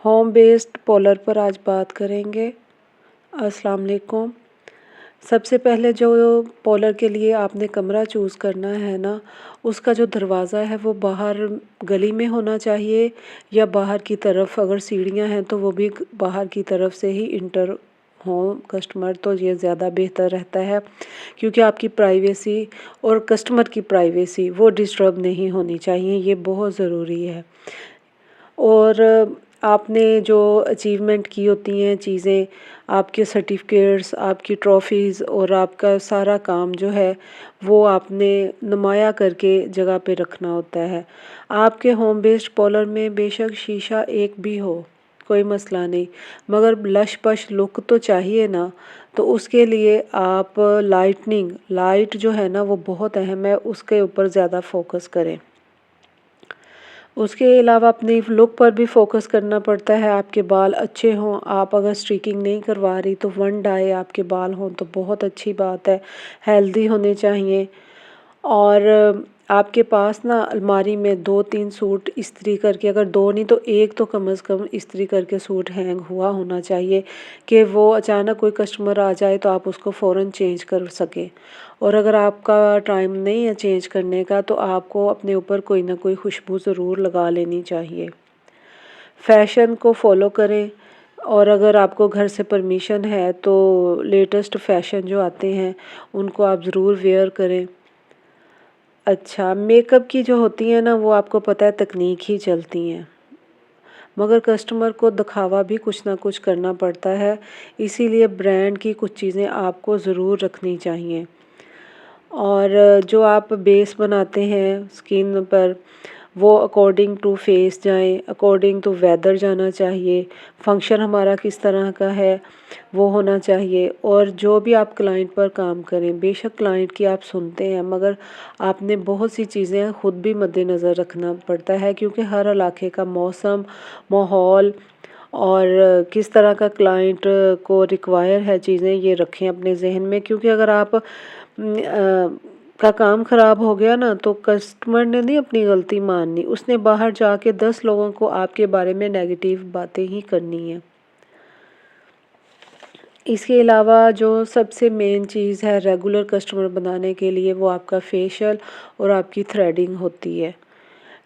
Home based polar پر آج بات کریں گے۔ السلام علیکم۔ سب سے پہلے جو پولر کے لیے آپ نے کمرہ چوز کرنا ہے نا، اس کا جو دروازہ ہے وہ باہر گلی میں ہونا چاہیے یا باہر کی طرف، اگر سیڑھیاں ہیں تو وہ بھی باہر کی طرف سے ہی انٹر ہوں کسٹمر، تو یہ زیادہ بہتر رہتا ہے کیونکہ آپ کی پرائیویسی اور کسٹمر کی پرائیویسی وہ ڈسٹرب نہیں ہونی چاہیے، یہ بہت ضروری ہے۔ اور آپ نے جو اچیومنٹ کی ہوتی ہیں چیزیں، آپ کے سرٹیفکیٹس، آپ کی ٹرافیز اور آپ کا سارا کام جو ہے وہ آپ نے نمایاں کر کے جگہ پہ رکھنا ہوتا ہے۔ آپ کے ہوم بیسڈ پارلر میں بے شک شیشہ ایک بھی ہو، کوئی مسئلہ نہیں، مگر لش پش لک تو چاہیے نا، تو اس کے لیے آپ لائٹ جو ہے نا وہ بہت اہم ہے، اس کے اوپر زیادہ فوکس کریں۔ اس کے علاوہ اپنی لک پر بھی فوکس کرنا پڑتا ہے۔ آپ کے بال اچھے ہوں، آپ اگر اسٹریکنگ نہیں کروا رہی تو ون ڈائی آپ کے بال ہوں تو بہت اچھی بات ہے، ہیلدی ہونے چاہیے۔ اور آپ کے پاس نا الماری میں 2-3 سوٹ استری کر کے، اگر 2 نہیں تو 1 تو کم از کم استری کر کے سوٹ ہینگ ہوا ہونا چاہیے کہ وہ اچانک کوئی کسٹمر آ جائے تو آپ اس کو فوراً چینج کر سکیں۔ اور اگر آپ کا ٹائم نہیں ہے چینج کرنے کا تو آپ کو اپنے اوپر کوئی نہ کوئی خوشبو ضرور لگا لینی چاہیے۔ فیشن کو فالو کریں، اور اگر آپ کو گھر سے پرمیشن ہے تو لیٹسٹ فیشن جو آتے ہیں ان کو آپ ضرور ویئر کریں۔ اچھا، میک اپ کی جو ہوتی ہیں نا وہ آپ کو پتہ ہے تکنیک ہی چلتی ہیں، مگر کسٹمر کو دکھاوا بھی کچھ نہ کچھ کرنا پڑتا ہے، اسی لیے برانڈ کی کچھ چیزیں آپ کو ضرور رکھنی چاہیے۔ اور جو آپ بیس بناتے ہیں اسکن پر، وہ اکارڈنگ ٹو فیس جائیں، اکارڈنگ ٹو ویدر جانا چاہیے، فنکشن ہمارا کس طرح کا ہے وہ ہونا چاہیے۔ اور جو بھی آپ کلائنٹ پر کام کریں، بے شک کلائنٹ کی آپ سنتے ہیں، مگر آپ نے بہت سی چیزیں خود بھی مد نظر رکھنا پڑتا ہے، کیونکہ ہر علاقے کا موسم، ماحول اور کس طرح کا کلائنٹ کو ریکوائر ہے چیزیں، یہ رکھیں اپنے ذہن میں، کیونکہ اگر آپ کا کام خراب ہو گیا نا تو کسٹمر نے نہیں اپنی غلطی ماننی، اس نے باہر جا کے 10 لوگوں کو آپ کے بارے میں نیگیٹیو باتیں ہی کرنی ہیں۔ اس کے علاوہ جو سب سے مین چیز ہے ریگولر کسٹمر بنانے کے لیے، وہ آپ کا فیشل اور آپ کی تھریڈنگ ہوتی ہے۔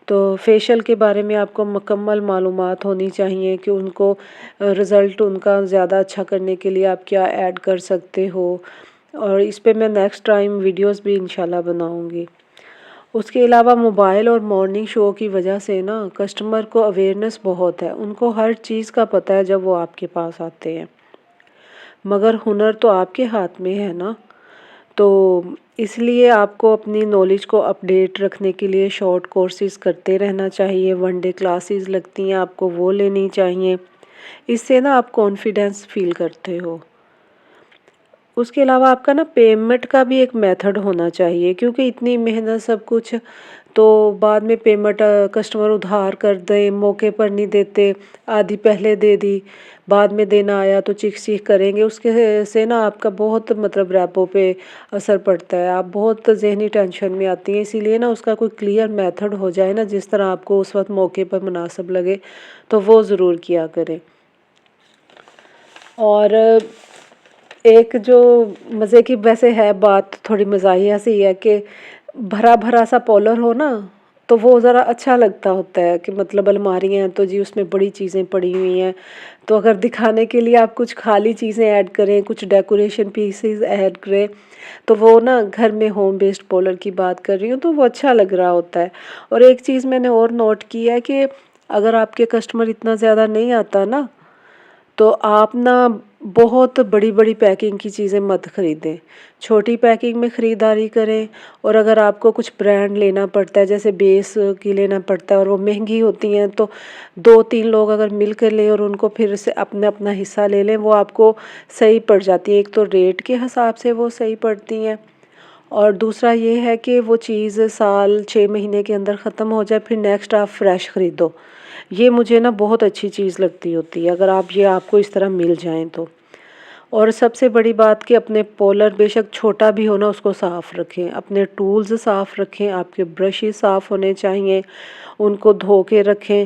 تو فیشل کے بارے میں آپ کو مکمل معلومات ہونی چاہیے کہ ان کو رزلٹ ان کا زیادہ اچھا کرنے کے لیے آپ کیا ایڈ کر سکتے ہو، اور اس پہ میں نیکسٹ ٹائم ویڈیوز بھی انشاءاللہ بناؤں گی۔ اس کے علاوہ موبائل اور مارننگ شو کی وجہ سے نا کسٹمر کو اویئرنیس بہت ہے، ان کو ہر چیز کا پتہ ہے جب وہ آپ کے پاس آتے ہیں، مگر ہنر تو آپ کے ہاتھ میں ہے نا، تو اس لیے آپ کو اپنی نالج کو اپڈیٹ رکھنے کے لیے شارٹ کورسز کرتے رہنا چاہیے، 1 ڈے کلاسز لگتی ہیں آپ کو وہ لینی چاہیے، اس سے نا آپ کانفیڈینس فیل کرتے ہو۔ اس کے علاوہ آپ کا نا پیمنٹ کا بھی ایک میتھڈ ہونا چاہیے، کیونکہ اتنی محنت سب کچھ تو بعد میں پیمنٹ کسٹمر ادھار کر دے، موقع پر نہیں دیتے، آدھی پہلے دے دی، بعد میں دینا آیا تو چیخ چیخ کریں گے، اس کے سے نا آپ کا بہت ریپو پہ اثر پڑتا ہے، آپ بہت ذہنی ٹینشن میں آتی ہیں، اسی لیے نا اس کا کوئی کلیئر میتھڈ ہو جائے نا جس طرح آپ کو اس وقت موقع پر مناسب لگے تو وہ ضرور کیا کریں۔ اور ایک جو مزے کی ویسے ہے بات تھوڑی مزاحیہ سی ہے کہ بھرا بھرا سا پارلر ہو نا تو وہ ذرا اچھا لگتا ہوتا ہے، کہ مطلب الماریاں ہیں تو جی اس میں بڑی چیزیں پڑی ہوئی ہیں، تو اگر دکھانے کے لیے آپ کچھ خالی چیزیں ایڈ کریں، کچھ ڈیکوریشن پیسز ایڈ کریں، تو وہ نا گھر میں ہوم بیسڈ پارلر کی بات کر رہی ہوں تو وہ اچھا لگ رہا ہوتا ہے۔ اور ایک چیز میں نے اور نوٹ کی ہے کہ اگر آپ کے کسٹمر اتنا زیادہ نہیں آتا نا تو آپ نا بہت بڑی بڑی پیکنگ کی چیزیں مت خریدیں، چھوٹی پیکنگ میں خریداری کریں۔ اور اگر آپ کو کچھ برانڈ لینا پڑتا ہے، جیسے بیس کی لینا پڑتا ہے اور وہ مہنگی ہوتی ہیں، تو 2-3 لوگ اگر مل کر لیں اور ان کو پھر سے اپنا اپنا حصہ لے لیں، وہ آپ کو صحیح پڑ جاتی ہے، ایک تو ریٹ کے حساب سے وہ صحیح پڑتی ہیں، اور دوسرا یہ ہے کہ وہ چیز سال 6 مہینے کے اندر ختم ہو جائے، پھر نیکسٹ آپ فریش خریدو، یہ مجھے نا بہت اچھی چیز لگتی ہوتی ہے اگر آپ کو اس طرح مل جائیں تو۔ اور سب سے بڑی بات کہ اپنے پارلر بے شک چھوٹا بھی ہونا اس کو صاف رکھیں، اپنے ٹولز صاف رکھیں، آپ کے برشز صاف ہونے چاہیے، ان کو دھو کے رکھیں،